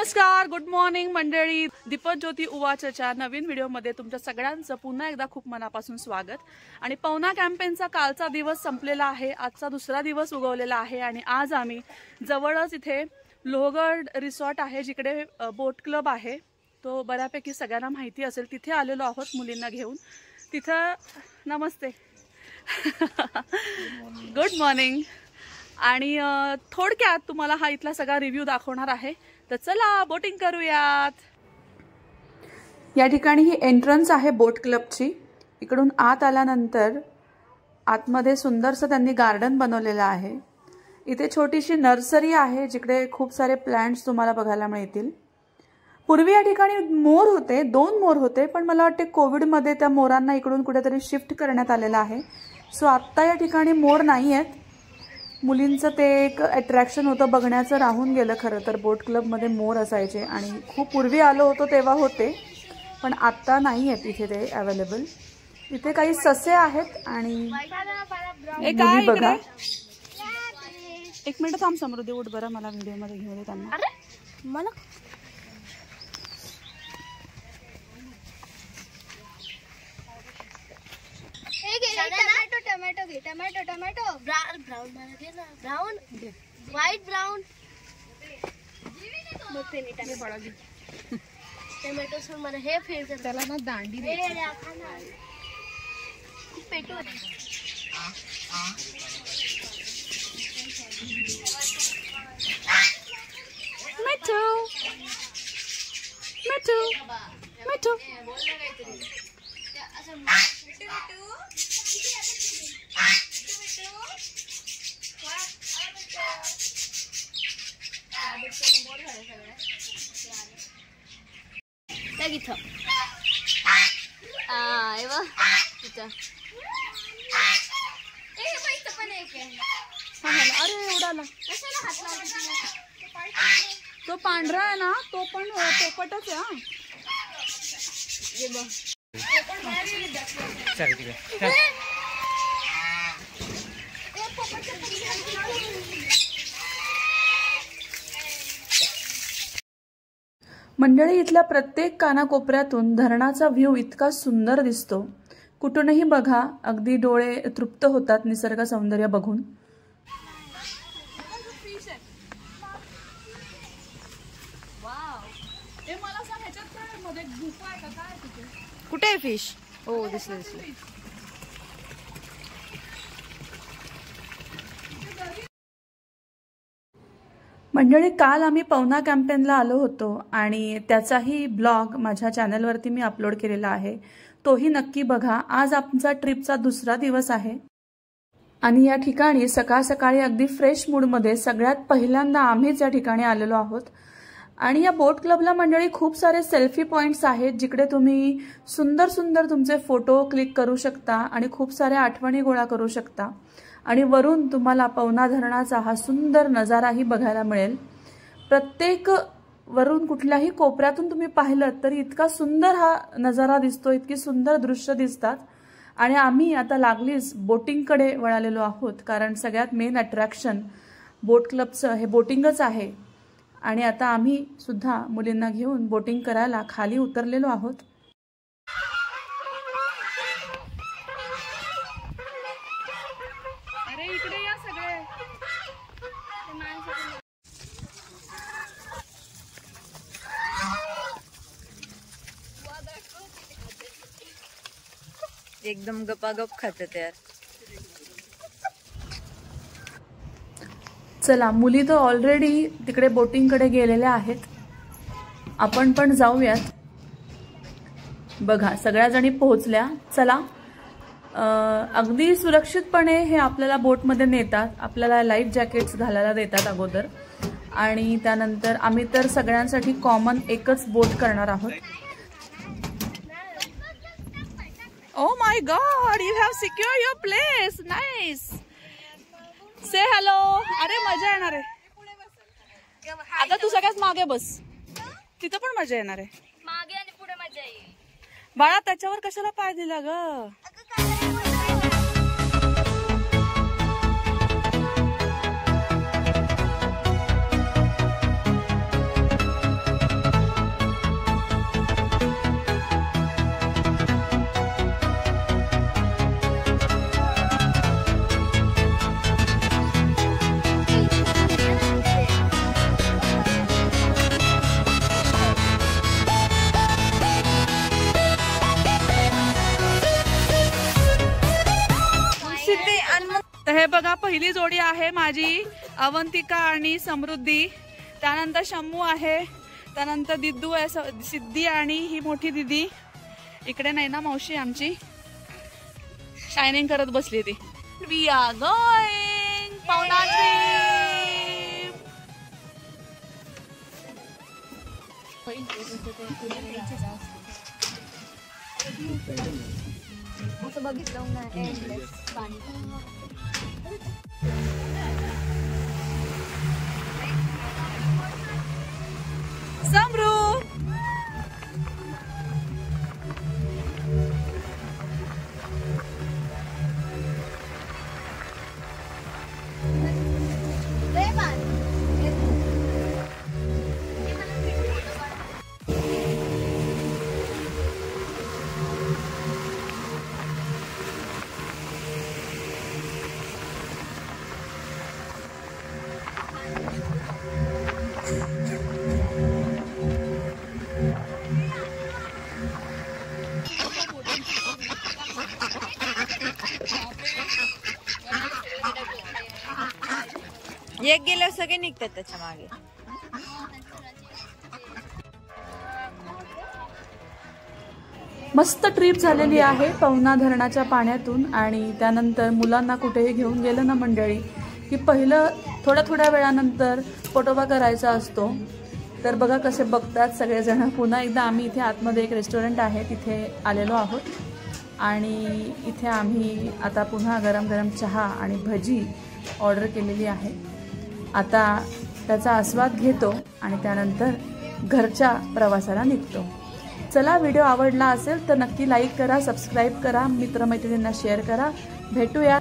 नमस्कार, good morning मंडळी. दीपक ज्योती उवाचच्या नवीन व्हिडिओमध्ये तुमच्या सगळ्यांचं पुन्हा एकदा खूप मनापासून स्वागत. आणि पवना कॅम्पेनचा कालचा दिवस संपलेला आहे, आजचा दुसरा दिवस उगवलेला आहे आणि आज आम्ही जवळच इथे लोहगड रिसॉर्ट आहे, जिकडे बोट क्लब आहे, तो बऱ्यापैकी सगळ्यांना माहिती असेल. तिथे आलेलो आहोत मुलींना घेऊन. तिथं नमस्ते गुड मॉर्निंग. आणि थोडक्यात तुम्हाला हा इथला सगळा रिव्ह्यू दाखवणार आहे. तर चला बोटिंग करूयात. या ठिकाणी ही एंट्रन्स आहे बोट क्लबची. इकडून आत आल्यानंतर आतमध्ये सुंदरसं त्यांनी गार्डन बनवलेलं आहे. इथे छोटीशी नर्सरी आहे, जिकडे खूप सारे प्लांट्स तुम्हाला बघायला मिळतील. पूर्वी या ठिकाणी मोर होते, 2 मोर होते, पण मला वाटते कोविडमध्ये त्या मोरांना इकडून कुठेतरी शिफ्ट करण्यात आलेलं आहे. सो आत्ता या ठिकाणी मोर नाही आहेत. मुलींचं ते एक अट्रॅक्शन होतं, बघण्याचं राहून गेलं. खरं तर बोट क्लबमध्ये मोर असायचे आणि खूप पूर्वी आलो होतो तेव्हा होते, पण आत्ता नाही आहेत इथे ते अवेलेबल. इथे काही ससे आहेत आणि बघा. एक मिनिट थांब समृद्धी, उठ बरं, मला व्हिडिओमध्ये घेऊ दे त्यांना. मला टमाटो घे, टमाटो टमाटो ब्राउन मला दे ना. ब्राउन व्हाईट ब्राउन टमाटो सोड मला हे फेल कर. त्याला ना दांडी दे. पेटो मिठू मिठू मिठू. अरे उडाला. तो पांढरा आहे ना, तो पण पोपटच आहे. मंडळी, इथल्या प्रत्येक कानाकोपऱ्यातून धरणाचा व्ह्यू इतका सुंदर दिसतो. कुठूनही बघा, अगदी डोळे तृप्त होतात निसर्ग सौंदर्य बघून. कुठे आहे फिश? हो, दिसले दिसले. मंडळी, काल आम्ही पवना कॅम्पेनला आलो होतो आणि त्याचाही ब्लॉग माझ्या चॅनलवरती मी अपलोड केलेला आहे, तोही नक्की बघा. आज आमचा ट्रिपचा दुसरा दिवस आहे आणि या ठिकाणी सकाळ सकाळी अगदी फ्रेश मूडमध्ये सगळ्यात पहिल्यांदा आम्हीच या ठिकाणी आलेलो आहोत. आणि या बोट क्लबला मंडळी खूप सारे सेल्फी पॉइंट्स आहेत, जिकडे तुम्ही सुंदर सुंदर तुमचे फोटो क्लिक करू शकता आणि खूप साऱ्या आठवणी गोळा करू शकता. आणि वरून तुम्हाला पवना धरणाचा हा सुंदर नजाराही बघायला मिळेल. प्रत्येक वरून कुठल्याही कोपऱ्यातून तुम्ही पाहिलं तरी इतका सुंदर हा नजारा दिसतो, इतकी सुंदर दृश्य दिसतात. आणि आम्ही आता लागलीच बोटिंगकडे वळालेलो आहोत, कारण सगळ्यात मेन अट्रॅक्शन बोट क्लबचं हे बोटिंगच आहे. आणि आता आम्ही सुद्धा मुलींना घेऊन बोटिंग करायला खाली उतरलेलो आहोत. अरे इकडे या सगळे. एकदम गपागप खातात यार. चला, मुली तर ऑलरेडी तिकडे बोटिंगकडे गेलेल्या आहेत, आपण पण जाऊयात. बघा, सगळ्या जणी पोहोचल्या. चला, अगदी सुरक्षितपणे हे आपल्याला बोटमध्ये नेतात. आपल्याला लाईफ जॅकेट्स घालायला देतात अगोदर, आणि त्यानंतर आम्ही तर सगळ्यांसाठी कॉमन एकच बोट करणार आहोत. Oh my God, you have secure your place. Nice. Say hello. अरे मजा येणार आहे. आता तू सगळ्यात मागे बस, तिथं पण मजा येणार आहे. मागे आणि पुढे मजा येईल. बाळा, त्याच्यावर कशाला पाय दिला ग? हे बघा पहिली जोडी आहे माझी अवंतिका आणि समृद्धी, त्यानंतर शम्मू आहे, त्यानंतर दिद्दू आहे, सिद्धी आणि ही मोठी दिदी. इकडे नाही ना मावशी आमची शायनिंग करत बसली ती. We are going Pawna trip. असं बघितलं ना पाणी. समरू एक गेल्यावर सगळे निघतात त्याच्या मागे. मस्त ट्रिप झालेली आहे पवना धरणाच्या पाण्यातून. आणि त्यानंतर मुलांना कुठेही घेऊन गेलं ना मंडळी की पहिलं थोड्या वेळानंतर फोटोबा करायचा असतो. तर बघा कसे बघतात सगळेजण. पुन्हा एकदा आम्ही इथे आतमध्ये एक रेस्टॉरंट आहे तिथे आलेलो आहोत आणि इथे आम्ही आता पुन्हा गरम गरम चहा आणि भजी ऑर्डर केलेली आहे. आता त्याचा आस्वाद घेतो आणि त्यानंतर घरच्या प्रवासाला निघतो. चला, व्हिडिओ आवडला असेल तर नक्की लाईक करा, सबस्क्राईब करा, मित्रमैत्रिणींना शेअर करा. भेटूया.